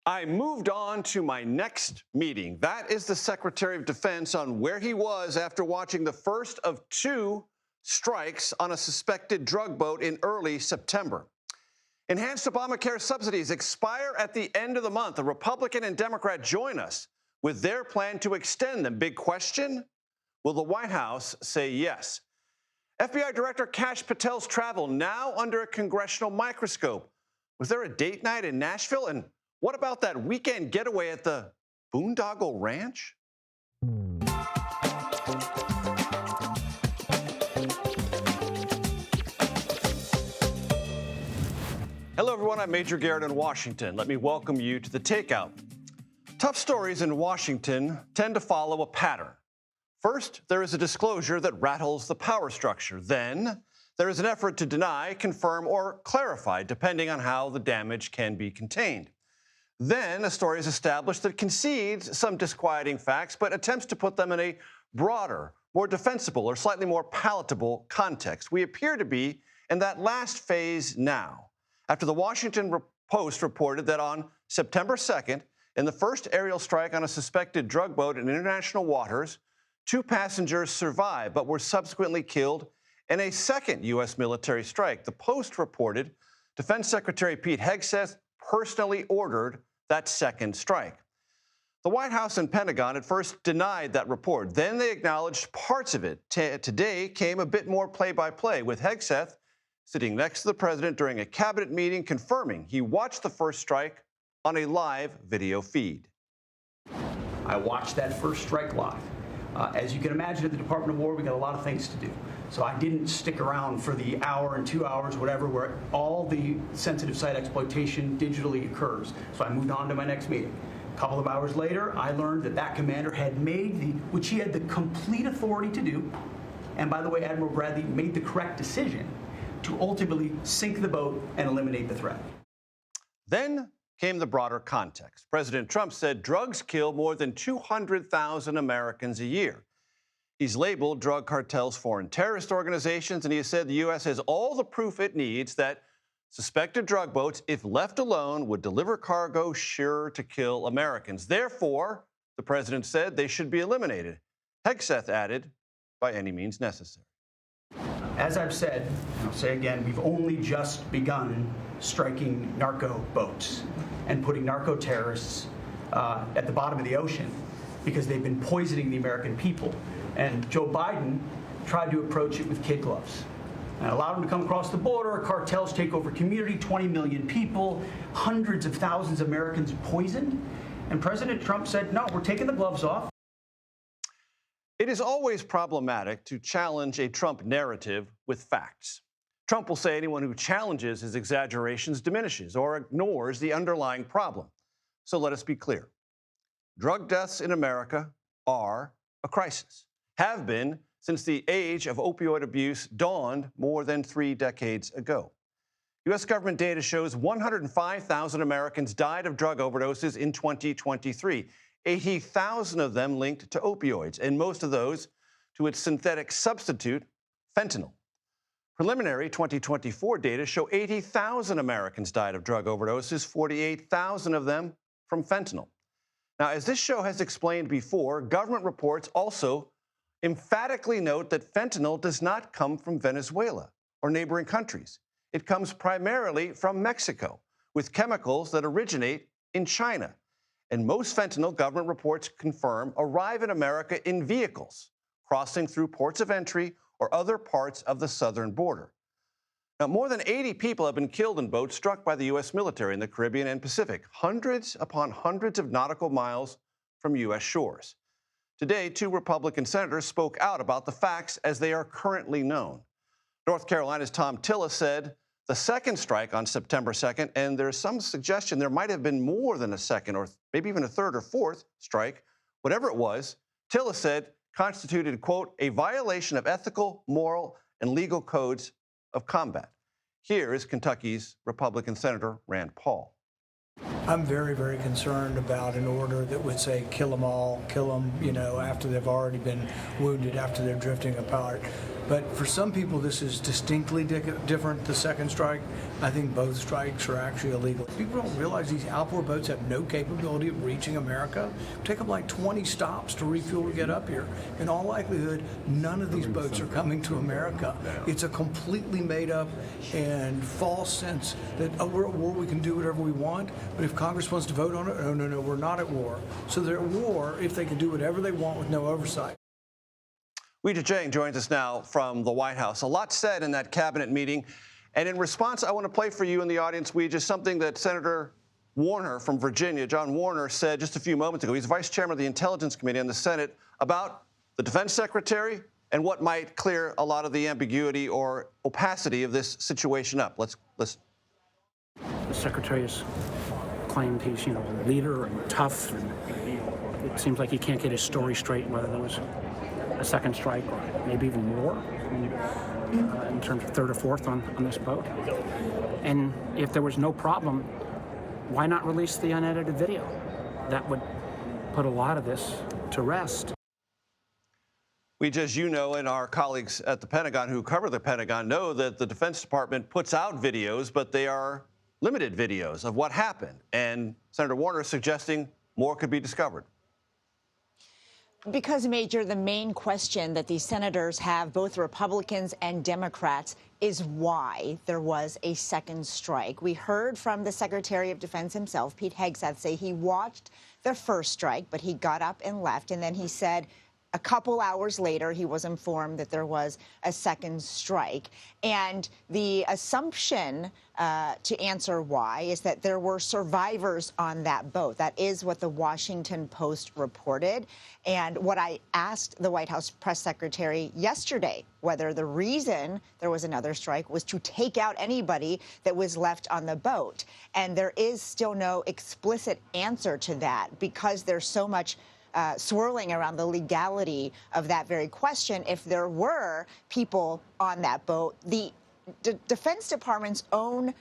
I moved on to my next meeting. That is the Secretary of Defense on where he was after watching the first of two strikes on a suspected drug boat in early September. Enhanced Obamacare subsidies expire at the end of the month. A Republican and Democrat join us with their plan to extend them. Big question, will the White House say yes? FBI Director Kash Patel's travel now under a congressional microscope. Was there a date night in Nashville? And what about that weekend getaway at the Boondoggle Ranch? Hello, everyone. I'm Major Garrett in Washington. Let me welcome you to the Takeout. Tough stories in Washington tend to follow a pattern. First, there is a disclosure that rattles the power structure. Then, there is an effort to deny, confirm, or clarify, depending on how the damage can be contained. Then, a story is established that concedes some disquieting facts, but attempts to put them in a broader, more defensible, or slightly more palatable context. We appear to be in that last phase now, after the Washington Post reported that on September 2nd, in the first aerial strike on a suspected drug boat in international waters, 2 passengers survived but were subsequently killed in a second U.S. military strike. The Post reported Defense Secretary Pete Hegseth personally ordered that second strike. The White House and Pentagon at first denied that report. Then they acknowledged parts of it. Today came a bit more play-by-play, with Hegseth sitting next to the president during a cabinet meeting, confirming he watched the first strike on a live video feed. I watched that first strike live. As you can imagine, at the Department of War, we got a lot of things to do. So I didn't stick around for the hour and 2 hours, whatever, where all the sensitive site exploitation digitally occurs. So I moved on to my next meeting. A couple of hours later, I learned that that commander had made which he had the complete authority to do, and by the way, Admiral Bradley made the correct decision to ultimately sink the boat and eliminate the threat. Then came the broader context. President Trump said drugs kill more than 200,000 Americans a year. He's labeled drug cartels foreign terrorist organizations, and he has said the U.S. has all the proof it needs that suspected drug boats, if left alone, would deliver cargo sure to kill Americans. Therefore, the president said they should be eliminated. Hegseth added, by any means necessary. As I've said, and I'll say again, we've only just begun striking narco boats and putting narco terrorists at the bottom of the ocean because they've been poisoning the American people. And Joe Biden tried to approach it with kid gloves and allowed them to come across the border. Cartels take over community, 20 million people, hundreds of thousands of Americans poisoned. And President Trump said, no, we're taking the gloves off. It is always problematic to challenge a Trump narrative with facts. Trump will say anyone who challenges his exaggerations diminishes or ignores the underlying problem. So let us be clear. Drug deaths in America are a crisis, have been since the age of opioid abuse dawned more than 3 decades ago. U.S. government data shows 105,000 Americans died of drug overdoses in 2023. 80,000 of them linked to opioids, and most of those to its synthetic substitute, fentanyl. Preliminary 2024 data show 80,000 Americans died of drug overdoses, 48,000 of them from fentanyl. Now, as this show has explained before, government reports also emphatically note that fentanyl does not come from Venezuela or neighboring countries. It comes primarily from Mexico, with chemicals that originate in China. And most fentanyl, government reports confirm, arrive in America in vehicles crossing through ports of entry or other parts of the southern border. Now, more than 80 people have been killed in boats struck by the U.S. military in the Caribbean and Pacific, hundreds upon hundreds of nautical miles from U.S. shores. Today, 2 Republican senators spoke out about the facts as they are currently known. North Carolina's Tom Tillis said the second strike on September 2nd, and there's some suggestion there might have been more than a second or maybe even a third or fourth strike, whatever it was, Tillis said constituted, quote, a violation of ethical, moral, and legal codes of combat. Here is Kentucky's Republican Senator Rand Paul. I'm very, very concerned about an order that would say kill them all, kill them, after they've already been wounded, after they're drifting apart. But for some people, this is distinctly different, the second strike. I think both strikes are actually illegal. People don't realize these outboard boats have no capability of reaching America. Take them like 20 stops to refuel to get up here. In all likelihood, none of these boats are coming to America. It's a completely made up and false sense that, oh, we're at war, we can do whatever we want, but if Congress wants to vote on it, oh, no, we're not at war. So they're at war if they can do whatever they want with no oversight. Weijia Jiang joins us now from the White House. A lot said in that cabinet meeting. And in response, I want to play for you in the audience, Weijia, something that Senator Warner from Virginia, John Warner, said just a few moments ago. He's vice chairman of the Intelligence Committee on the Senate about the defense secretary and what might clear a lot of the ambiguity or opacity of this situation up. Let's listen. The secretary has claimed he's, a leader and tough, and it seems like he can't get his story straight, whether there was a second strike or maybe even more in terms of third or fourth on this boat. And if there was no problem, why not release the unedited video? That would put a lot of this to rest. As you know, and our colleagues at the Pentagon who cover the Pentagon know that the Defense Department puts out videos, but they are limited videos of what happened. And Senator Warner is suggesting more could be discovered. Because, Major, the main question that these senators have, both Republicans and Democrats, is why there was a second strike. We heard from the Secretary of Defense himself, Pete Hegseth, say he watched the first strike, but he got up and left. And then he said a couple hours later, he was informed that there was a second strike. And the assumption to answer why is that there were survivors on that boat. That is what the Washington Post reported. And what I asked the White House press secretary yesterday, whether the reason there was another strike was to take out anybody that was left on the boat. And there is still no explicit answer to that because there's so much swirling around the legality of that very question. If there were people on that boat, the Defense Department's own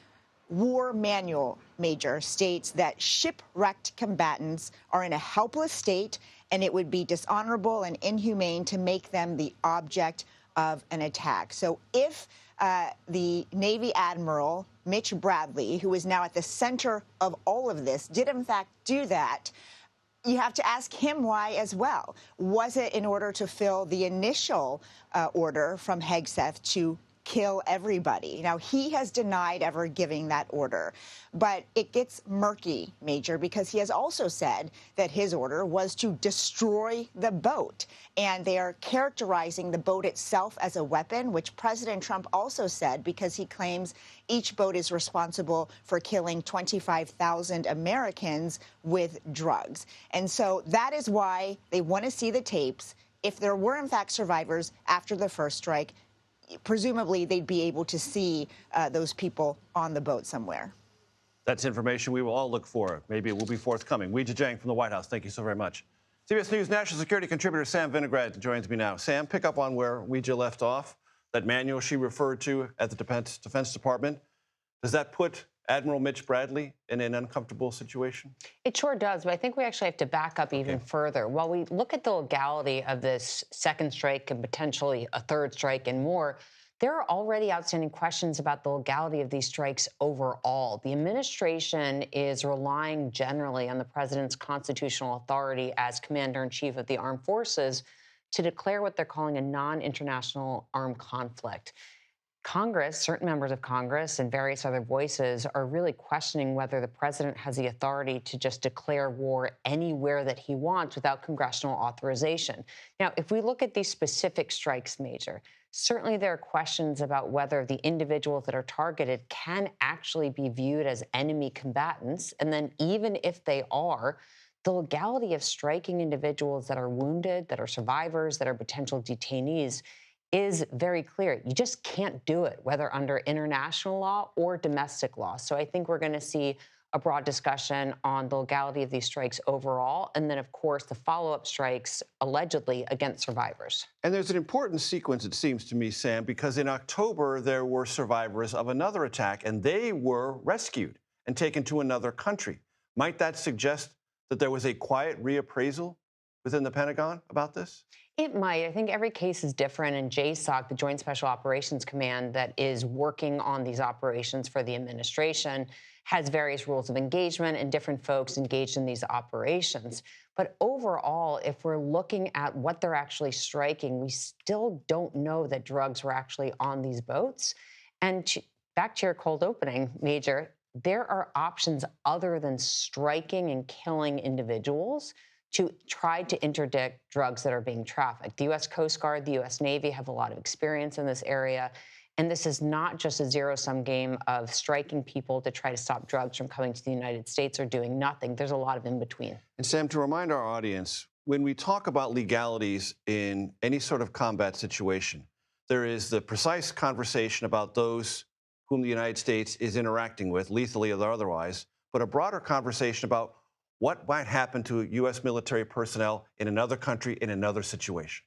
war manual, Major, states that shipwrecked combatants are in a helpless state and it would be dishonorable and inhumane to make them the object of an attack. So if the Navy Admiral Mitch Bradley, who is now at the center of all of this, did in fact do that, you have to ask him why as well. Was it in order to fill the initial order from Hegseth to kill everybody? Now, he has denied ever giving that order, but it gets murky, Major, because he has also said that his order was to destroy the boat. And they are characterizing the boat itself as a weapon, which President Trump also said because he claims each boat is responsible for killing 25,000 Americans with drugs. And so that is why they want to see the tapes. If there were, in fact, survivors after the first strike, presumably they'd be able to see those people on the boat somewhere. That's information we will all look for. Maybe it will be forthcoming. Weijia Jiang from the White House, thank you so very much. CBS News national security contributor Sam Vinograd joins me now. Sam, pick up on where Weijia left off. That manual she referred to at the Defense Department, does that put Admiral Mitch Bradley in an uncomfortable situation? It sure does, but I think we actually have to back up even further. While we look at the legality of this second strike and potentially a third strike and more, there are already outstanding questions about the legality of these strikes overall. The administration is relying generally on the president's constitutional authority as commander-in-chief of the armed forces to declare what they're calling a non-international armed conflict. Congress, certain members of Congress and various other voices are really questioning whether the president has the authority to just declare war anywhere that he wants without congressional authorization. Now, if we look at these specific strikes, Major, certainly there are questions about whether the individuals that are targeted can actually be viewed as enemy combatants. And then even if they are, the legality of striking individuals that are wounded, that are survivors, that are potential detainees is very clear. You just can't do it, whether under international law or domestic law. So I think we're going to see a broad discussion on the legality of these strikes overall, and then, of course, the follow-up strikes allegedly against survivors. And there's an important sequence, it seems to me, Sam, because in October, there were survivors of another attack, and they were rescued and taken to another country. Might that suggest that there was a quiet reappraisal within the Pentagon about this? It might. I think every case is different, and JSOC, the Joint Special Operations Command that is working on these operations for the administration, has various rules of engagement and different folks engaged in these operations. But overall, if we're looking at what they're actually striking, we still don't know that drugs were actually on these boats. And back to your cold opening, Major, there are options other than striking and killing individuals to try to interdict drugs that are being trafficked. The U.S. Coast Guard, the U.S. Navy have a lot of experience in this area. And this is not just a zero-sum game of striking people to try to stop drugs from coming to the United States or doing nothing. There's a lot of in between. And Sam, to remind our audience, when we talk about legalities in any sort of combat situation, there is the precise conversation about those whom the United States is interacting with, lethally or otherwise, but a broader conversation about what might happen to U.S. military personnel in another country in another situation.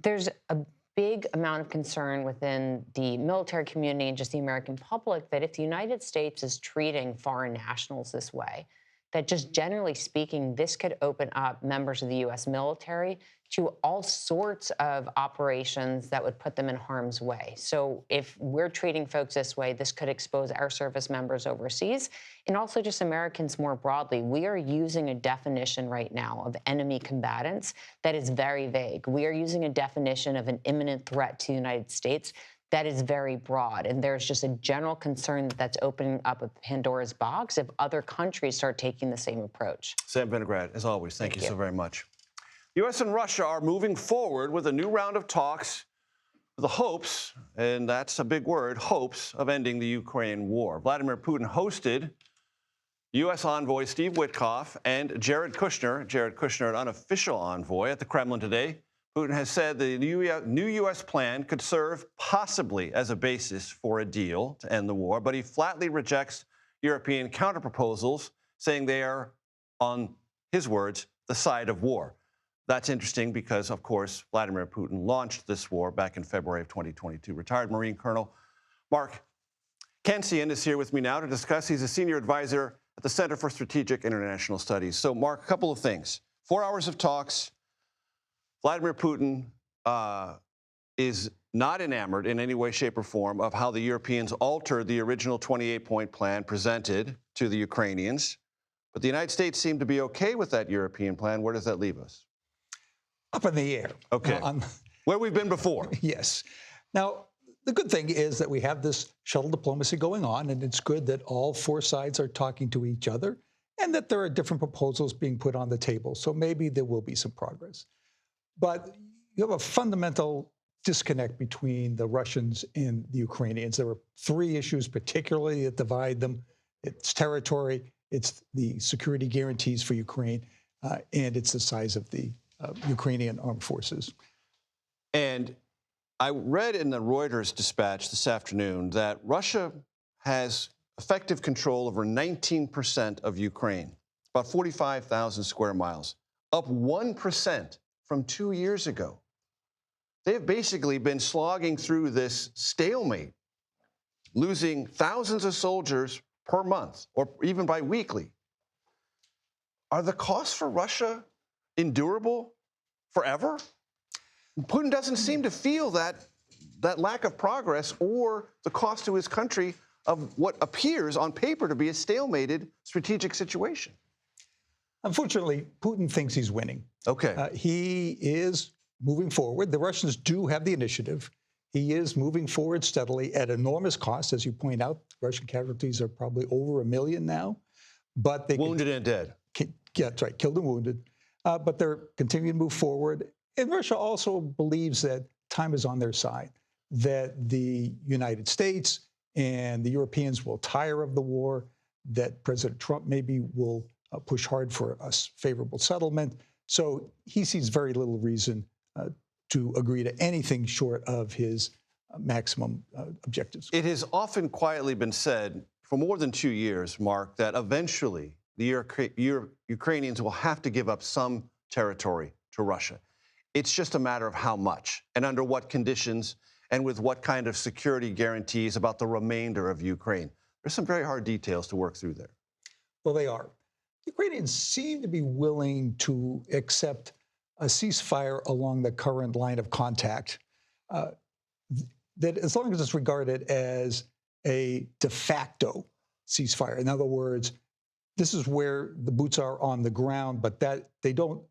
There's a big amount of concern within the military community and just the American public that if the United States is treating foreign nationals this way, that just generally speaking, this could open up members of the U.S. military to all sorts of operations that would put them in harm's way. So if we're treating folks this way, this could expose our service members overseas and also just Americans more broadly. We are using a definition right now of enemy combatants that is very vague. We are using a definition of an imminent threat to the United States that is very broad. And there's just a general concern that that's opening up a Pandora's box if other countries start taking the same approach. Sam Vinograd, as always, thank you so very much. The U.S. and Russia are moving forward with a new round of talks with the hopes, and that's a big word, hopes of ending the Ukraine war. Vladimir Putin hosted U.S. envoy Steve Witkoff and Jared Kushner, an unofficial envoy, at the Kremlin today. Putin has said the new U.S. plan could serve possibly as a basis for a deal to end the war, but he flatly rejects European counterproposals, saying they are, on his words, the side of war. That's interesting because, of course, Vladimir Putin launched this war back in February of 2022. Retired Marine Colonel Mark Kensian is here with me now to discuss. He's a senior advisor at the Center for Strategic International Studies. So, Mark, a couple of things. 4 hours of talks. Vladimir Putin is not enamored in any way, shape, or form of how the Europeans altered the original 28-point plan presented to the Ukrainians. But the United States seemed to be okay with that European plan. Where does that leave us? Up in the air. Okay. Where we've been before. Yes. Now, the good thing is that we have this shuttle diplomacy going on, and it's good that all four sides are talking to each other and that there are different proposals being put on the table. So maybe there will be some progress. But you have a fundamental disconnect between the Russians and the Ukrainians. There are three issues particularly that divide them. It's territory, it's the security guarantees for Ukraine, and it's the size of the Ukrainian armed forces. And I read in the Reuters dispatch this afternoon that Russia has effective control over 19% of Ukraine, about 45,000 square miles, up 1% from 2 years ago. They have basically been slogging through this stalemate, losing thousands of soldiers per month or even biweekly. Are the costs for Russia endurable forever? Putin doesn't seem to feel that lack of progress or the cost to his country of what appears on paper to be a stalemated strategic situation. Unfortunately, Putin thinks he's winning. Okay. He is moving forward. The Russians do have the initiative. He is moving forward steadily at enormous cost. As you point out, Russian casualties are probably over 1 million now. But they wounded and dead. Yeah, that's right, killed and wounded. But they're continuing to move forward. And Russia also believes that time is on their side, that the United States and the Europeans will tire of the war, that President Trump maybe will push hard for a favorable settlement. So he sees very little reason to agree to anything short of his maximum objectives. It has often quietly been said for more than 2 years, Mark, that eventually the Ukrainians will have to give up some territory to Russia. It's just a matter of how much and under what conditions and with what kind of security guarantees about the remainder of Ukraine. There's some very hard details to work through there. Well, they are. The Ukrainians seem to be willing to accept a ceasefire along the current line of contact, that as long as it's regarded as a de facto ceasefire, in other words, this is where the boots are on the ground, but that they don't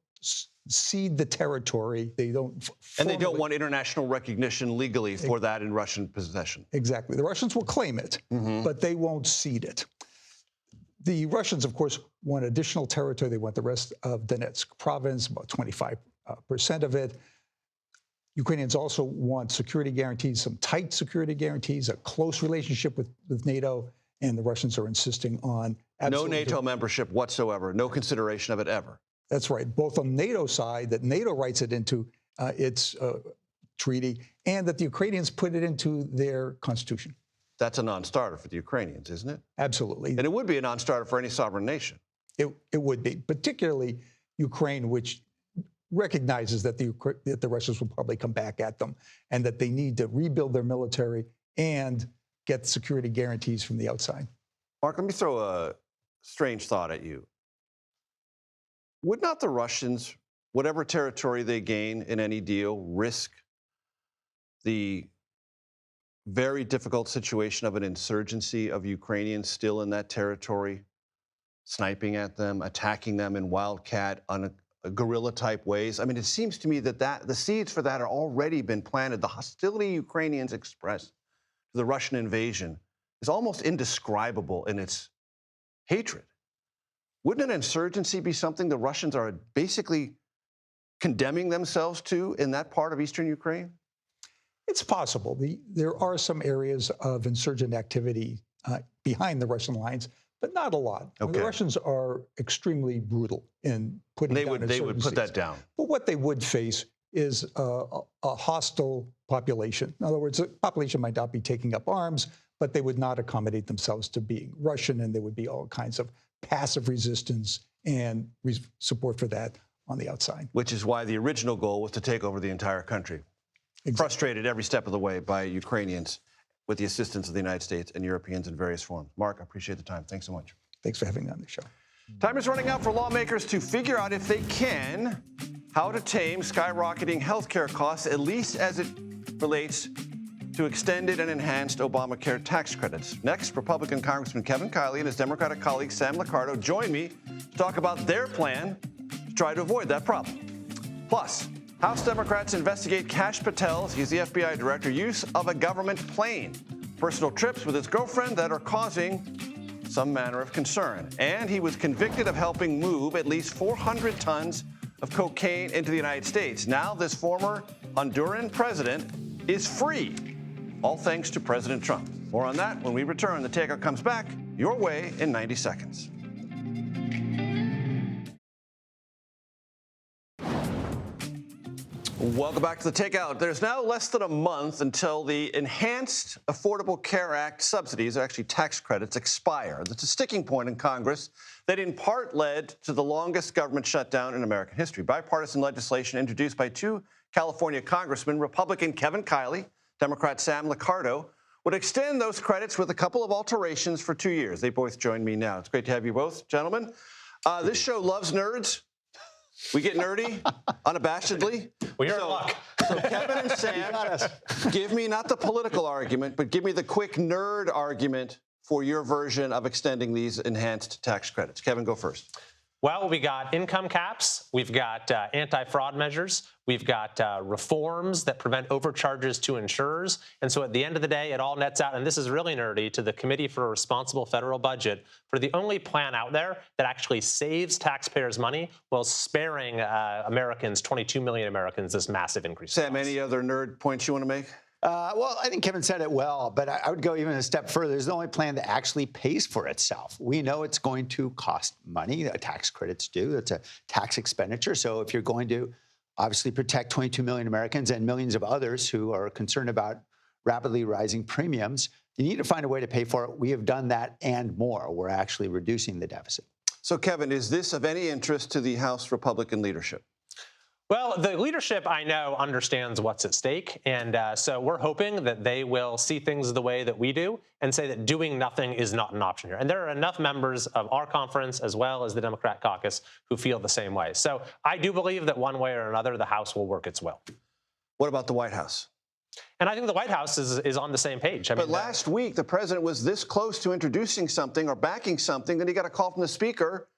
cede the territory. They don't. And they don't want international recognition legally for that in Russian possession. Exactly. The Russians will claim it, but they won't cede it. The Russians, of course, want additional territory. They want the rest of Donetsk province, about 25% of it. Ukrainians also want security guarantees, some tight security guarantees, a close relationship with NATO, and the Russians are insisting on no NATO membership whatsoever, no consideration of it ever. That's right, both on NATO side, that NATO writes it into its treaty, and that the Ukrainians put it into their constitution. That's a non-starter for the Ukrainians, isn't it? Absolutely. And it would be a non-starter for any sovereign nation. It would be, particularly Ukraine, which recognizes that the Russians will probably come back at them and that they need to rebuild their military and get security guarantees from the outside. Mark, let me throw a strange thought at you. Would not the Russians, whatever territory they gain in any deal, risk the very difficult situation of an insurgency of Ukrainians still in that territory, sniping at them, attacking them in wildcat, guerrilla-type ways? I mean, it seems to me that the seeds for that are already been planted. The hostility Ukrainians express to the Russian invasion is almost indescribable in its hatred. Wouldn't an insurgency be something the Russians are basically condemning themselves to in that part of eastern Ukraine? It's possible. There are some areas of insurgent activity behind the Russian lines, but not a lot. Okay. The Russians are extremely brutal in putting down insurgencies. They would put that down. But what they would face is a hostile population. In other words, the population might not be taking up arms, but they would not accommodate themselves to being Russian, and there would be all kinds of passive resistance and support for that on the outside. Which is why the original goal was to take over the entire country. Exactly. Frustrated every step of the way by Ukrainians with the assistance of the United States and Europeans in various forms. Mark, I appreciate the time. Thanks so much. Thanks for having me on the show. Time is running out for lawmakers to figure out, if they can, how to tame skyrocketing health care costs, at least as it relates to extended and enhanced Obamacare tax credits. Next, Republican Congressman Kevin Kiley and his Democratic colleague Sam Liccardo join me to talk about their plan to try to avoid that problem. Plus, House Democrats investigate Kash Patel's, he's the FBI director, use of a government plane, personal trips with his girlfriend that are causing some manner of concern. And he was convicted of helping move at least 400 tons of cocaine into the United States. Now this former Honduran president is free, all thanks to President Trump. More on that when we return. The Takeout comes back your way in 90 seconds. Welcome back to the Takeout. There's now less than a month until the Enhanced Affordable Care Act subsidies, actually tax credits, expire. That's a sticking point in Congress that in part led to the longest government shutdown in American history. Bipartisan legislation introduced by two California congressmen, Republican Kevin Kiley, Democrat Sam Liccardo, would extend those credits with a couple of alterations for 2 years. They both join me now. It's great to have you both, gentlemen. This show loves nerds. We get nerdy, unabashedly. Well, you're in luck. So Kevin and Sam, give me not the political argument, but give me the quick nerd argument for your version of extending these enhanced tax credits. Kevin, go first. Well, we got income caps, we've got anti-fraud measures, we've got reforms that prevent overcharges to insurers. And so at the end of the day, it all nets out, and this is really nerdy, to the Committee for a Responsible Federal Budget for the only plan out there that actually saves taxpayers money while sparing Americans, 22 million Americans, this massive increase. Sam, any other nerd points you want to make? Well, I think Kevin said it well, but I would go even a step further. It's the only plan that actually pays for itself. We know it's going to cost money. Tax credits do. It's a tax expenditure. So if you're going to obviously protect 22 million Americans and millions of others who are concerned about rapidly rising premiums, you need to find a way to pay for it. We have done that and more. We're actually reducing the deficit. So, Kevin, is this of any interest to the House Republican leadership? Well, the leadership, I know, understands what's at stake. And so we're hoping that they will see things the way that we do and say that doing nothing is not an option here. And there are enough members of our conference as well as the Democrat caucus who feel the same way. So I do believe that one way or another, the House will work its will. What about the White House? And I think the White House is on the same page. But last week, the president was this close to introducing something or backing something, then he got a call from the speaker,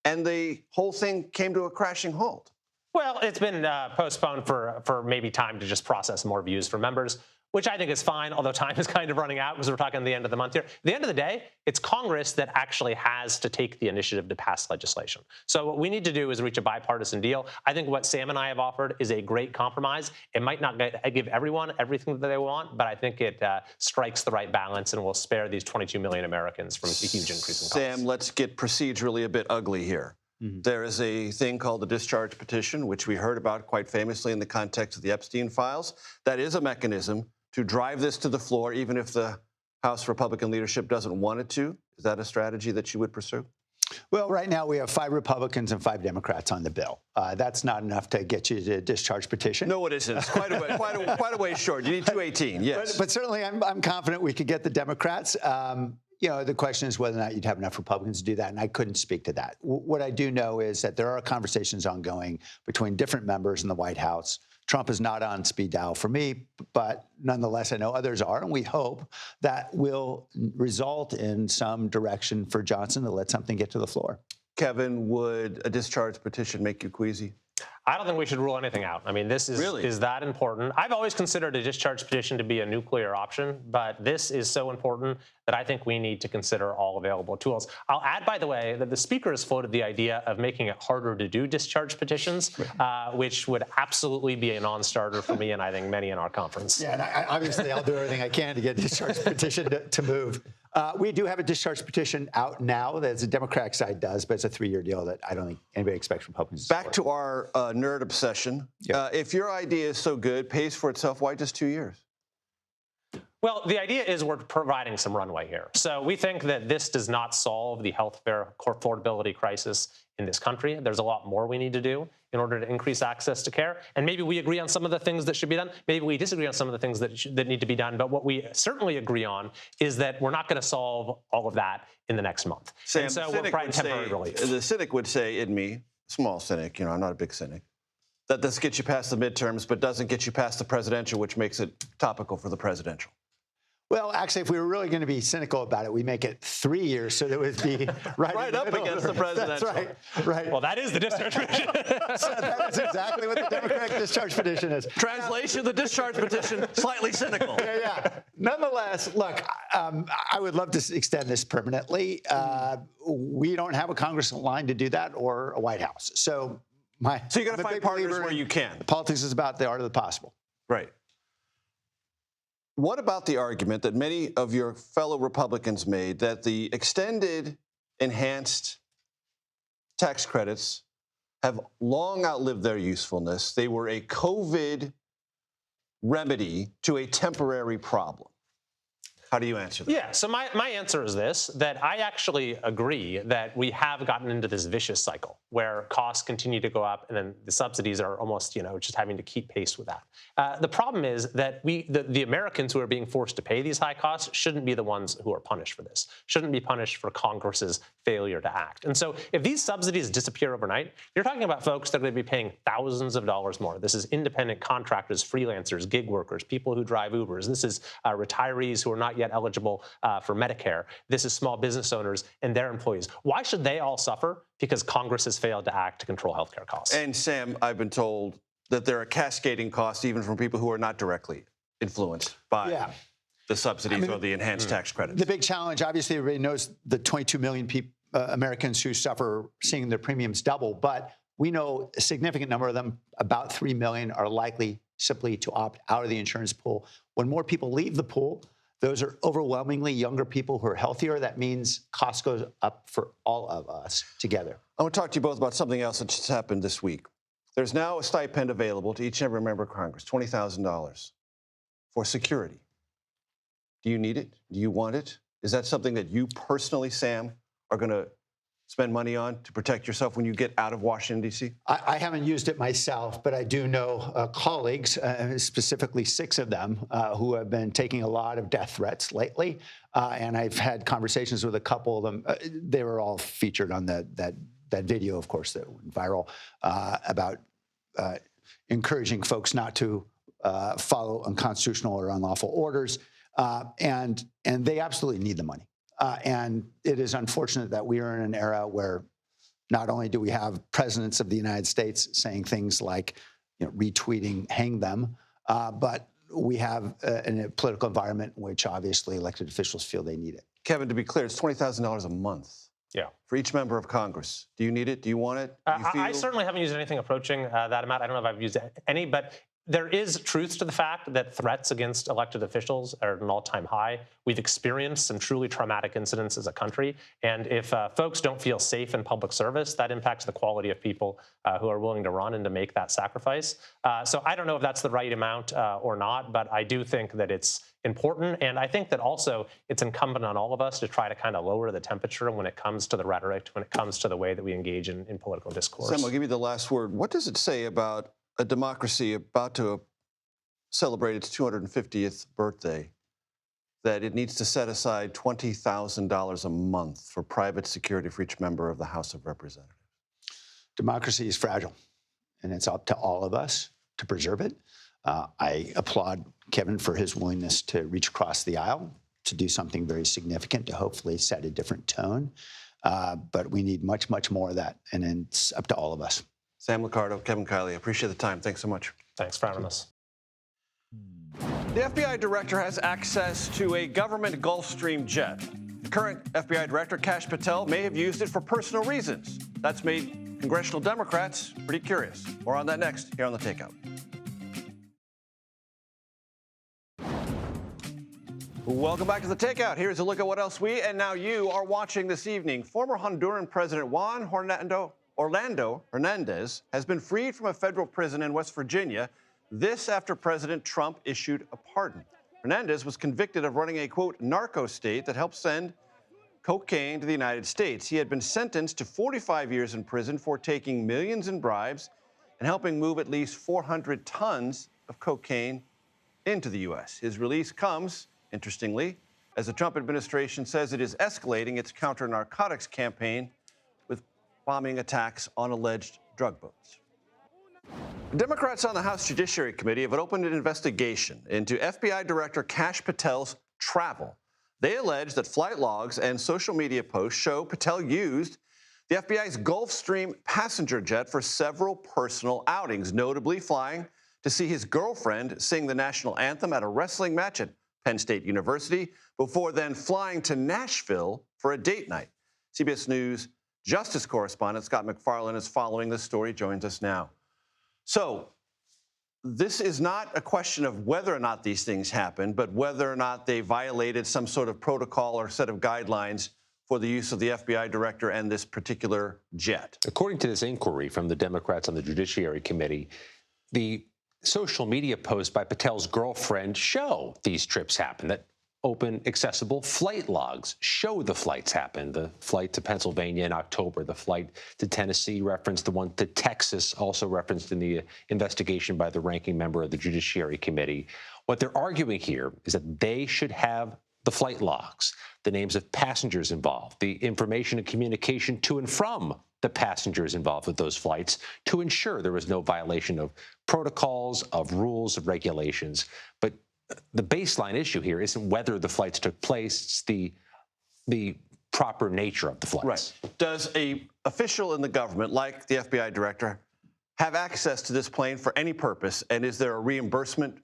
and the whole thing came to a crashing halt. Well, it's been postponed for maybe time to just process more views from members, which I think is fine, although time is kind of running out because we're talking the end of the month here. At the end of the day, it's Congress that actually has to take the initiative to pass legislation. So what we need to do is reach a bipartisan deal. I think what Sam and I have offered is a great compromise. It might not give everyone everything that they want, but I think it strikes the right balance and will spare these 22 million Americans from a huge increase in costs. Sam, let's get procedurally a bit ugly here. There is a thing called the discharge petition, which we heard about quite famously in the context of the Epstein files. That is a mechanism to drive this to the floor, even if the House Republican leadership doesn't want it to. Is that a strategy that you would pursue? Well, right now we have 5 Republicans and 5 Democrats on the bill. That's not enough to get you to discharge petition. No, it isn't. It's quite a way short. You need 218, yes. But certainly I'm confident we could get the Democrats. The question is whether or not you'd have enough Republicans to do that, and I couldn't speak to that. What I do know is that there are conversations ongoing between different members in the White House. Trump is not on speed dial for me, but nonetheless, I know others are, and we hope that will result in some direction for Johnson to let something get to the floor. Kevin, would a discharge petition make you queasy? I don't think we should rule anything out. I mean, this is that important. I've always considered a discharge petition to be a nuclear option, but this is so important that I think we need to consider all available tools. I'll add, by the way, that the Speaker has floated the idea of making it harder to do discharge petitions, which would absolutely be a non-starter for me and I think many in our conference. Yeah, and obviously I'll do everything I can to get a discharge petition to move. We do have a discharge petition out now that the Democratic side does, but it's a 3-year deal that I don't think anybody expects Republicans to support. Back to our nerd obsession. Yep. If your idea is so good, pays for itself, why just 2 years? Well, the idea is we're providing some runway here. So we think that this does not solve the healthcare affordability crisis in this country. There's a lot more we need to do in order to increase access to care. And maybe we agree on some of the things that should be done. Maybe we disagree on some of the things that need to be done. But what we certainly agree on is that we're not going to solve all of that in the next month. Sam, and so we're providing temporary relief. The cynic would say in me, small cynic, I'm not a big cynic, that this gets you past the midterms, but doesn't get you past the presidential, which makes it topical for the presidential. Well, actually, if we were really going to be cynical about it, we make it 3 years so that it would be right up against the presidential. That's right. Well, that is the discharge petition. So that is exactly what the Democratic discharge petition is. Translation, the discharge petition, slightly cynical. Yeah. Nonetheless, look, I would love to extend this permanently. We don't have a Congress line to do that or a White House. So you got to find partners where you can. Politics is about the art of the possible. Right. What about the argument that many of your fellow Republicans made that the extended enhanced tax credits have long outlived their usefulness? They were a COVID remedy to a temporary problem. How do you answer that? Yeah, so my answer is this, that I actually agree that we have gotten into this vicious cycle where costs continue to go up and then the subsidies are almost, just having to keep pace with that. The problem is that the Americans who are being forced to pay these high costs shouldn't be the ones who are punished for this, shouldn't be punished for Congress's failure to act. And so if these subsidies disappear overnight, you're talking about folks that are going to be paying thousands of dollars more. This is independent contractors, freelancers, gig workers, people who drive Ubers. This is retirees who are not yet eligible for Medicare. This is small business owners and their employees. Why should they all suffer? Because Congress has failed to act to control healthcare costs. And Sam, I've been told that there are cascading costs even from people who are not directly influenced by the subsidies or the enhanced tax credits. The big challenge, obviously, everybody knows the 22 million Americans who suffer seeing their premiums double, but we know a significant number of them, about 3 million, are likely simply to opt out of the insurance pool. When more people leave the pool, those are overwhelmingly younger people who are healthier. That means cost goes up for all of us together. I want to talk to you both about something else that just happened this week. There's now a stipend available to each and every member of Congress, $20,000 for security. Do you need it? Do you want it? Is that something that you personally, Sam, are going to spend money on to protect yourself when you get out of Washington, D.C.? I haven't used it myself, but I do know colleagues, specifically 6 of them, who have been taking a lot of death threats lately. And I've had conversations with a couple of them. They were all featured on that video, of course, that went viral, about encouraging folks not to follow unconstitutional or unlawful orders. And they absolutely need the money. And it is unfortunate that we are in an era where not only do we have presidents of the United States saying things like, retweeting, hang them, but we have a political environment in which obviously elected officials feel they need it. Kevin, to be clear, it's $20,000 a month. Yeah. For each member of Congress. Do you need it? Do you want it? Do you feel... I certainly haven't used anything approaching that amount. I don't know if I've used any, but there is truth to the fact that threats against elected officials are at an all-time high. We've experienced some truly traumatic incidents as a country. And if folks don't feel safe in public service, that impacts the quality of people who are willing to run and to make that sacrifice. So I don't know if that's the right amount or not, but I do think that it's important. And I think that also it's incumbent on all of us to try to kind of lower the temperature when it comes to the rhetoric, when it comes to the way that we engage in political discourse. Sam, I'll give you the last word. What does it say about a democracy about to celebrate its 250th birthday that it needs to set aside $20,000 a month for private security for each member of the House of Representatives? Democracy is fragile, and it's up to all of us to preserve it. I applaud Kevin for his willingness to reach across the aisle to do something very significant to hopefully set a different tone. But we need much, much more of that, and it's up to all of us. Sam Liccardo, Kevin Kiley, appreciate the time. Thanks so much. Thanks for having us. The FBI director has access to a government Gulfstream jet. The current FBI director, Kash Patel, may have used it for personal reasons. That's made congressional Democrats pretty curious. More on that next here on The Takeout. Welcome back to The Takeout. Here's a look at what else we and now you are watching this evening. Former Honduran President Juan Orlando Hernandez has been freed from a federal prison in West Virginia. This after President Trump issued a pardon. Hernandez was convicted of running a, quote, narco state that helped send cocaine to the United States. He had been sentenced to 45 years in prison for taking millions in bribes and helping move at least 400 tons of cocaine into the U.S. His release comes, interestingly, as the Trump administration says it is escalating its counter-narcotics campaign with bombing attacks on alleged drug boats. Democrats on the House Judiciary Committee have opened an investigation into FBI Director Kash Patel's travel. They allege that flight logs and social media posts show Patel used the FBI's Gulfstream passenger jet for several personal outings, notably flying to see his girlfriend sing the national anthem at a wrestling match at Penn State University, before then flying to Nashville for a date night. CBS News Justice correspondent Scott McFarland is following this story, joins us now. So this is not a question of whether or not these things happen, but whether or not they violated some sort of protocol or set of guidelines for the use of the FBI director and this particular jet. According to this inquiry from the Democrats on the Judiciary Committee, the social media posts by Patel's girlfriend show these trips happen, that open, accessible flight logs show the flights happen. The flight to Pennsylvania in October, the flight to Tennessee referenced, the one to Texas also referenced in the investigation by the ranking member of the Judiciary Committee. What they're arguing here is that they should have the flight logs, the names of passengers involved, the information and communication to and from the passengers involved with those flights to ensure there was no violation of protocols, of rules, of regulations. But the baseline issue here isn't whether the flights took place, it's the proper nature of the flights. Right. Does a official in the government, like the FBI director, have access to this plane for any purpose, and is there a reimbursement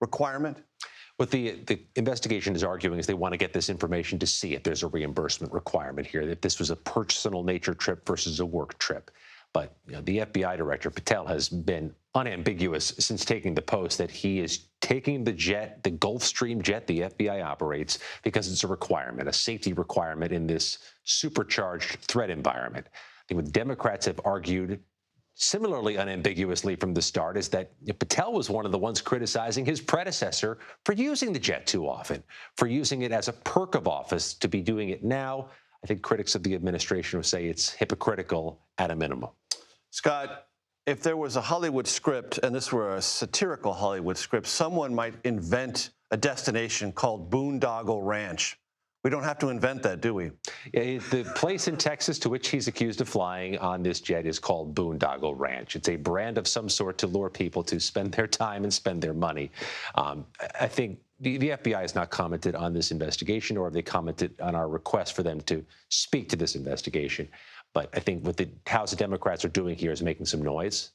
requirement? What the investigation is arguing is they want to get this information to see if there's a reimbursement requirement here, that this was a personal nature trip versus a work trip. But the FBI director, Patel, has been unambiguous since taking the post that he is taking the jet, the Gulfstream jet the FBI operates, because it's a requirement, a safety requirement in this supercharged threat environment. I think what Democrats have argued similarly unambiguously from the start is that Patel was one of the ones criticizing his predecessor for using the jet too often, for using it as a perk of office. To be doing it now, I think critics of the administration would say it's hypocritical at a minimum. Scott, if there was a Hollywood script, and this were a satirical Hollywood script, someone might invent a destination called Boondoggle Ranch. We don't have to invent that, do we? Yeah, the place in Texas to which he's accused of flying on this jet is called Boondoggle Ranch. It's a brand of some sort to lure people to spend their time and spend their money. I think the FBI has not commented on this investigation, or have they commented on our request for them to speak to this investigation. But I think what the House Democrats are doing here is making some noise.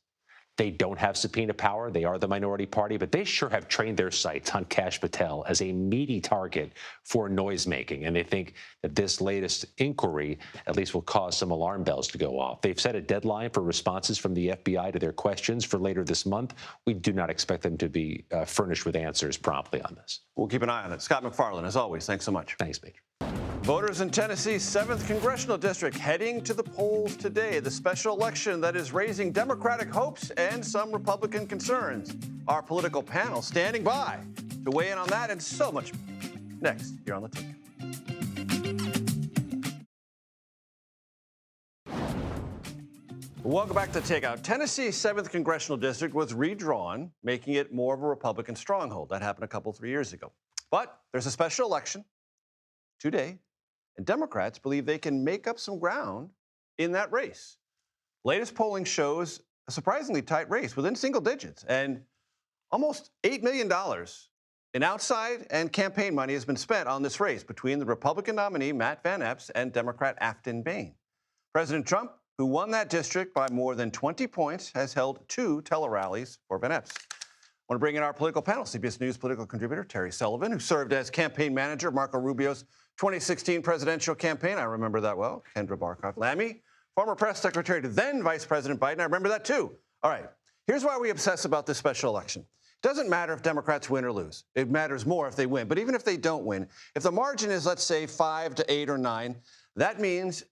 They don't have subpoena power. They are the minority party, but they sure have trained their sights on Kash Patel as a meaty target for noisemaking. And they think that this latest inquiry at least will cause some alarm bells to go off. They've set a deadline for responses from the FBI to their questions for later this month. We do not expect them to be furnished with answers promptly on this. We'll keep an eye on it. Scott MacFarlane, as always, thanks so much. Thanks, Major. Voters in Tennessee's 7th Congressional District heading to the polls today, the special election that is raising Democratic hopes and some Republican concerns. Our political panel standing by to weigh in on that and so much more. Next, here on the Takeout. Welcome back to Takeout. Tennessee's 7th Congressional District was redrawn, making it more of a Republican stronghold. That happened 3 years ago. But there's a special election today, and Democrats believe they can make up some ground in that race. Latest polling shows a surprisingly tight race within single digits, and almost $8 million in outside and campaign money has been spent on this race between the Republican nominee, Matt Van Epps, and Democrat Afton Bain. President Trump, who won that district by more than 20 points, has held 2 tele-rallies for Van Epps. I want to bring in our political panel, CBS News political contributor Terry Sullivan, who served as campaign manager of Marco Rubio's 2016 presidential campaign. I remember that well. Kendra Barkoff-Lammy, former press secretary to then Vice President Biden. I remember that too. All right, here's why we obsess about this special election. It doesn't matter if Democrats win or lose. It matters more if they win. But even if they don't win, if the margin is, let's say, 5 to 8 or 9, that means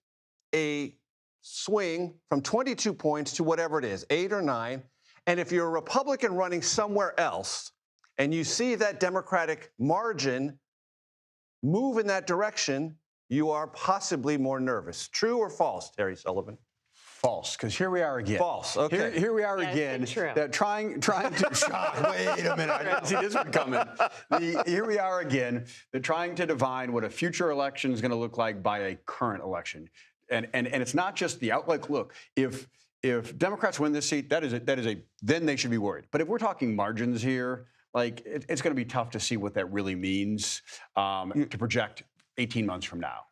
a swing from 22 points to whatever it is, 8 or 9. And if you're a Republican running somewhere else and you see that Democratic margin move in that direction, you are possibly more nervous. True or false, Terry Sullivan? False, because here we are again. False, okay. Here we are again. That trying to wait a minute, I didn't see this one coming. Here we are again. They're trying to divine what a future election is going to look like by a current election, and it's not just the outlook. Look, if Democrats win this seat, then they should be worried. But if we're talking margins here, like it's going to be tough to see what that really means to project 18 months from now.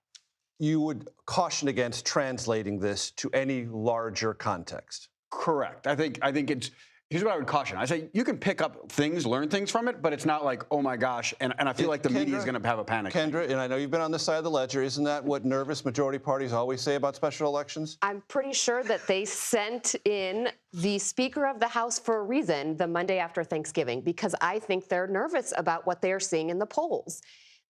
You would caution against translating this to any larger context. Correct. I think it's. Here's what I would caution. I say you can pick up things, learn things from it, but it's not like, oh my gosh, and I feel like the media is going to have a panic. Kendra, and I know you've been on this side of the ledger. Isn't that what nervous majority parties always say about special elections? I'm pretty sure that they sent in the Speaker of the House for a reason the Monday after Thanksgiving, because I think they're nervous about what they're seeing in the polls.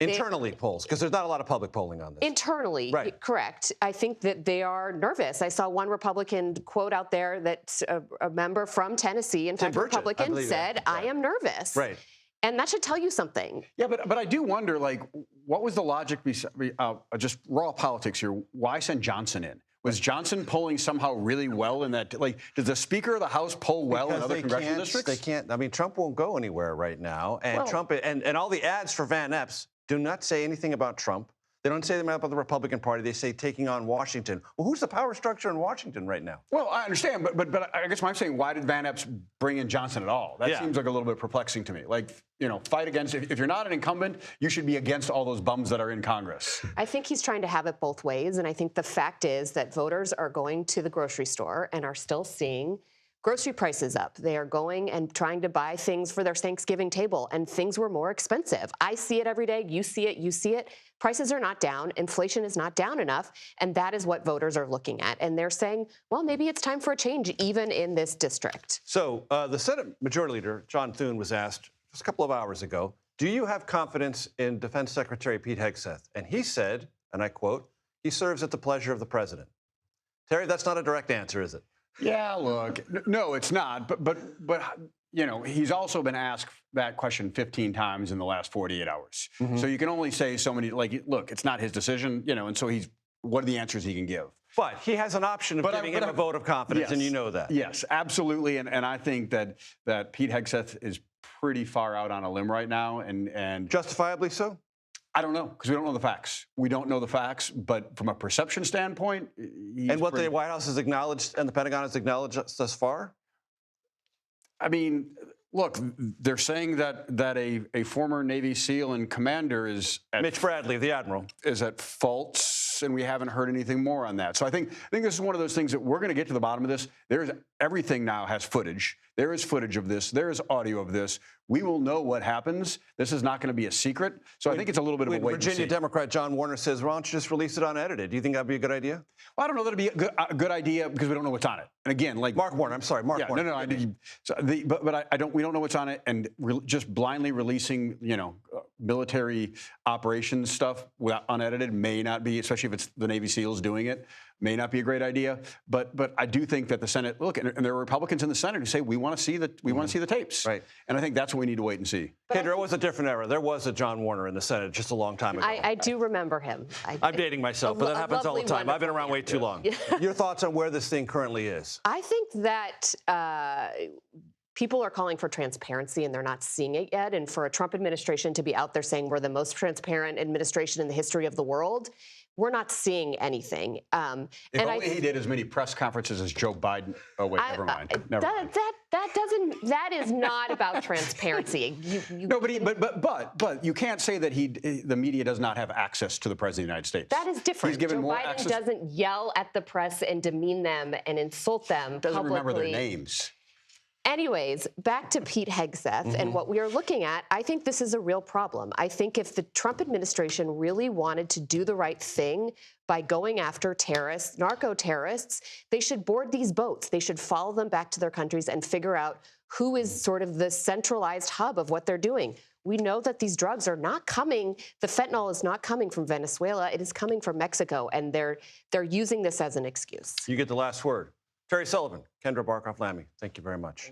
Internally polls, because there's not a lot of public polling on this. Internally, right. Correct. I think that they are nervous. I saw one Republican quote out there that a member from Tennessee, in fact, a Republican, said, I am nervous. Right. And that should tell you something. Yeah, but I do wonder, like, what was the logic, just raw politics here? Why send Johnson in? Was Johnson polling somehow really well in that? Like, does the Speaker of the House poll well in other congressional districts? They can't. I mean, Trump won't go anywhere right now. And Trump and all the ads for Van Epps do not say anything about Trump. They don't say anything about the Republican Party. They say taking on Washington. Well, who's the power structure in Washington right now? Well, I understand, but I guess I'm saying, why did Van Epps bring in Johnson at all? That seems like a little bit perplexing to me. Like, fight against, if you're not an incumbent, you should be against all those bums that are in Congress. I think he's trying to have it both ways, and I think the fact is that voters are going to the grocery store and are still seeing grocery prices up. They are going and trying to buy things for their Thanksgiving table, and things were more expensive. I see it every day. You see it. You see it. Prices are not down. Inflation is not down enough, and that is what voters are looking at. And they're saying, well, maybe it's time for a change, even in this district. So the Senate Majority Leader, John Thune, was asked just a couple of hours ago, do you have confidence in Defense Secretary Pete Hegseth? And he said, and I quote, he serves at the pleasure of the president. Terry, that's not a direct answer, is it? Yeah, look, no, it's not. But he's also been asked that question 15 times in the last 48 hours. Mm-hmm. So you can only say so many. Like, look, it's not his decision, and so he's what are the answers he can give. But he has an option of giving him a vote of confidence, yes, and you know that. Yes, absolutely. And I think that Pete Hegseth is pretty far out on a limb right now. And justifiably so? I don't know, because we don't know the facts. We don't know the facts, but from a perception standpoint, and what the White House has acknowledged and the Pentagon has acknowledged thus far? I mean, look, they're saying that a former Navy SEAL and commander is Mitch Bradley, the admiral, is at fault, and we haven't heard anything more on that. So I think this is one of those things that we're going to get to the bottom of this. Everything now has footage. There is footage of this. There is audio of this. We will know what happens. This is not going to be a secret. So I think it's a little bit of a wait and see. Virginia Democrat John Warner says, why don't you just release it unedited? Do you think that'd be a good idea? Well, I don't know that it'd be a good idea because we don't know what's on it. And again, like Mark Warner, I'm sorry, Mark Warner. No. We don't know what's on it, and just blindly releasing, military operations stuff without unedited may not be, especially if it's the Navy SEALs doing it, may not be a great idea. But I do think that the Senate, look, and there are Republicans in the Senate who say we want to see the tapes, right? And I think that's what we need to wait and see. Kendra, it was a different era. There was a John Warner in the Senate just a long time ago. I do remember him. I'm dating myself, but that happens all the time. I've been around way too long. Your thoughts on where this thing currently is? I think that people are calling for transparency and they're not seeing it yet. And for a Trump administration to be out there saying we're the most transparent administration in the history of the world, we're not seeing anything. If only he did as many press conferences as Joe Biden. Oh wait, never mind. That is not about transparency. No, but you can't say that the media does not have access to the President of the United States. That is different. He's given Joe more Biden access. doesn't yell at the press and demean them and insult them Doesn't publicly. remember their names. Anyways, back to Pete Hegseth and what we are looking at, I think this is a real problem. I think if the Trump administration really wanted to do the right thing by going after terrorists, narco-terrorists, they should board these boats. They should follow them back to their countries and figure out who is sort of the centralized hub of what they're doing. We know that these drugs are not coming, the fentanyl is not coming from Venezuela, it is coming from Mexico, and they're using this as an excuse. You get the last word. Terry Sullivan, Kendra Barkoff-Lammy, thank you very much.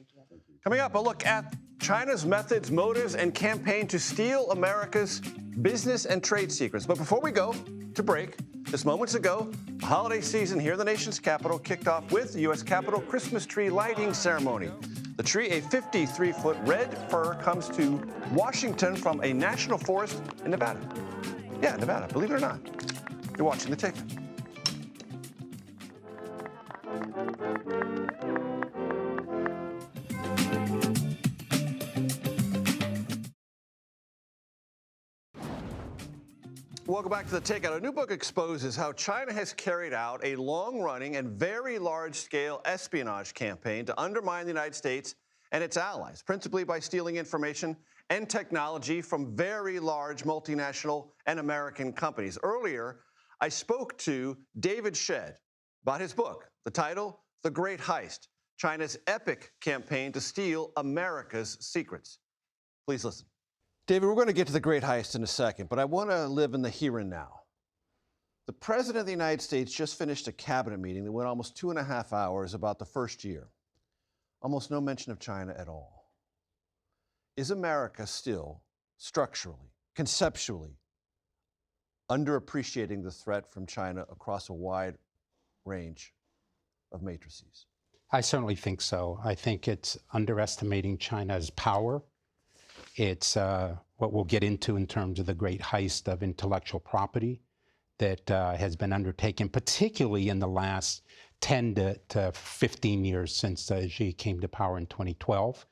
Coming up, a look at China's methods, motives, and campaign to steal America's business and trade secrets. But before we go to break, just moments ago, the holiday season here in the nation's capital kicked off with the U.S. Capitol Christmas tree lighting ceremony. The tree, a 53-foot red fir, comes to Washington from a national forest in Nevada. Yeah, Nevada, believe it or not. You're watching The Takeout. Welcome back to The Takeout. A new book exposes how China has carried out a long-running and very large-scale espionage campaign to undermine the United States and its allies, principally by stealing information and technology from very large multinational and American companies. Earlier, I spoke to David Shedd about his book, the title, The Great Heist, China's epic campaign to steal America's secrets. Please listen. David, we're going to get to the Great Heist in a second, but I want to live in the here and now. The President of the United States just finished a cabinet meeting that went almost 2.5 hours about the first year. Almost no mention of China at all. Is America still, structurally, conceptually, underappreciating the threat from China across a wide range of matrices? I certainly think so. I think it's underestimating China's power. It's what we'll get into in terms of the great heist of intellectual property that has been undertaken, particularly in the last 10 to 15 years since Xi came to power in 2012.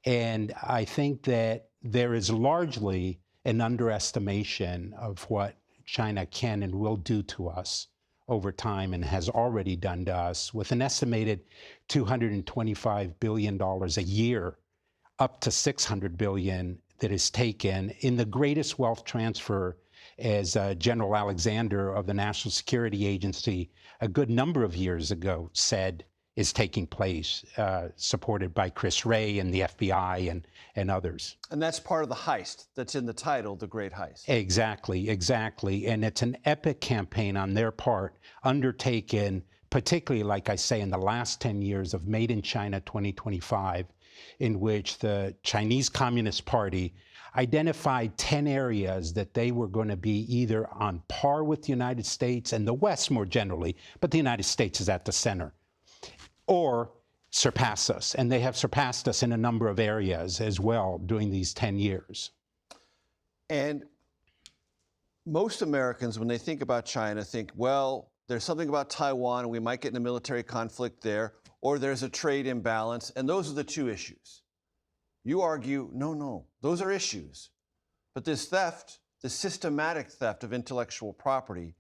And I think that there is largely an underestimation of what China can and will do to us over time and has already done to us, with an estimated $225 billion a year, up to $600 billion that is taken in the greatest wealth transfer, as General Alexander of the National Security Agency a good number of years ago said is taking place, supported by Chris Wray and the FBI and others. And that's part of the heist that's in the title, The Great Heist. Exactly, exactly. And it's an epic campaign on their part, undertaken particularly, like I say, in the last 10 years of Made in China 2025, in which the Chinese Communist Party, identified 10 areas that they were going to be either on par with the United States and the West more generally, but the United States is at the center, or surpass us. And they have surpassed us in a number of areas as well during these 10 years. And most Americans, when they think about China, think, well, there's something about Taiwan and we might get in a military conflict there, or there's a trade imbalance, and those are the two issues. You argue, no, those are issues. But this theft, this systematic theft of intellectual property,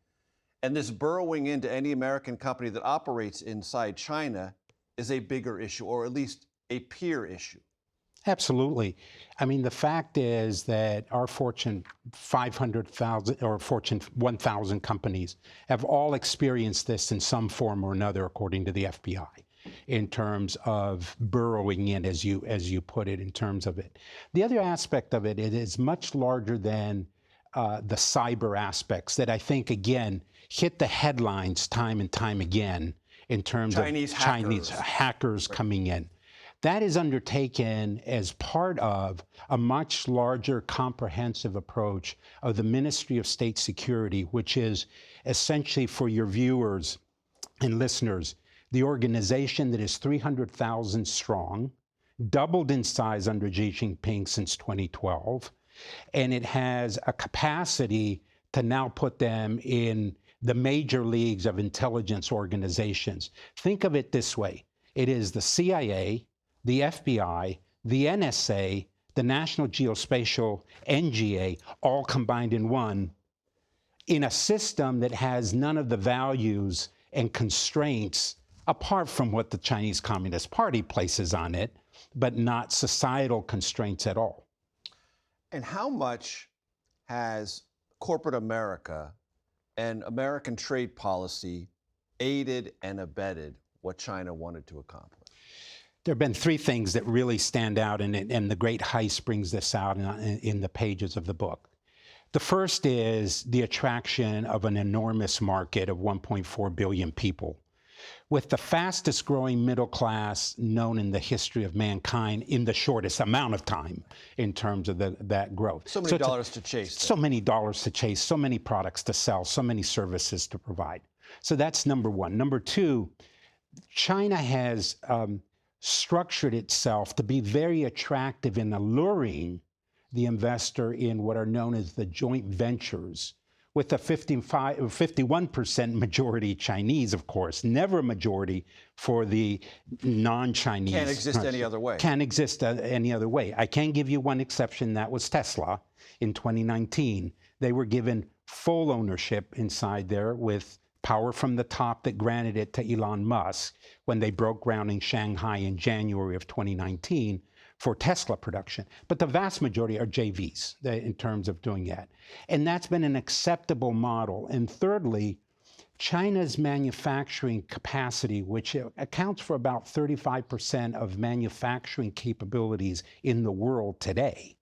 and this burrowing into any American company that operates inside China is a bigger issue, or at least a peer issue. Absolutely. I mean, the fact is that our Fortune 500,000 or Fortune 1,000 companies have all experienced this in some form or another, according to the FBI, in terms of burrowing in, as you put it, in terms of it. The other aspect of it, it is much larger than the cyber aspects that I think, again, hit the headlines time and time again in terms of Chinese hackers coming in. That is undertaken as part of a much larger comprehensive approach of the Ministry of State Security, which is essentially, for your viewers and listeners, the organization that is 300,000 strong, doubled in size under Xi Jinping since 2012, and it has a capacity to now put them in the major leagues of intelligence organizations. Think of it this way. It is the CIA, the FBI, the NSA, the National Geospatial, NGA, all combined in one, in a system that has none of the values and constraints apart from what the Chinese Communist Party places on it, but not societal constraints at all. And how much has corporate America and American trade policy aided and abetted what China wanted to accomplish? There have been three things that really stand out, and the Great Heist brings this out in the pages of the book. The first is the attraction of an enormous market of 1.4 billion people, with the fastest growing middle class known in the history of mankind in the shortest amount of time in terms of that growth. So many dollars to chase. So many dollars to chase, so many products to sell, so many services to provide. So that's number one. Number two, China has structured itself to be very attractive in alluring the investor in what are known as the joint ventures, with a 51% majority Chinese, of course, never a majority for the non-Chinese. Can't exist any other way. Can't exist any other way. I can give you one exception. That was Tesla in 2019. They were given full ownership inside there with power from the top that granted it to Elon Musk when they broke ground in Shanghai in January of 2019 for Tesla production. But the vast majority are JVs in terms of doing that. And that's been an acceptable model. And thirdly, China's manufacturing capacity, which accounts for about 35% of manufacturing capabilities in the world today,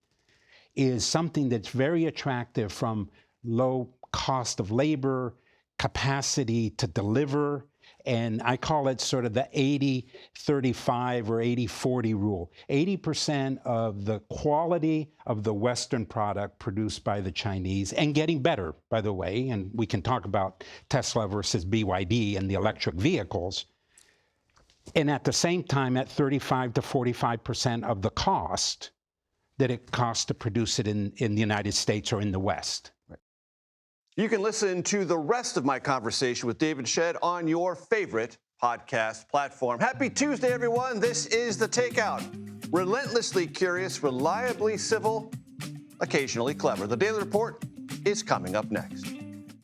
is something that's very attractive, from low cost of labor, capacity to deliver, and I call it sort of the 80-35 or 80-40 rule. 80% of the quality of the Western product produced by the Chinese, and getting better, by the way, and we can talk about Tesla versus BYD and the electric vehicles, and at the same time at 35 to 45% of the cost that it costs to produce it in the United States or in the West. Right. You can listen to the rest of my conversation with David Shedd on your favorite podcast platform. Happy Tuesday, everyone. This is The Takeout. Relentlessly curious, reliably civil, occasionally clever. The Daily Report is coming up next.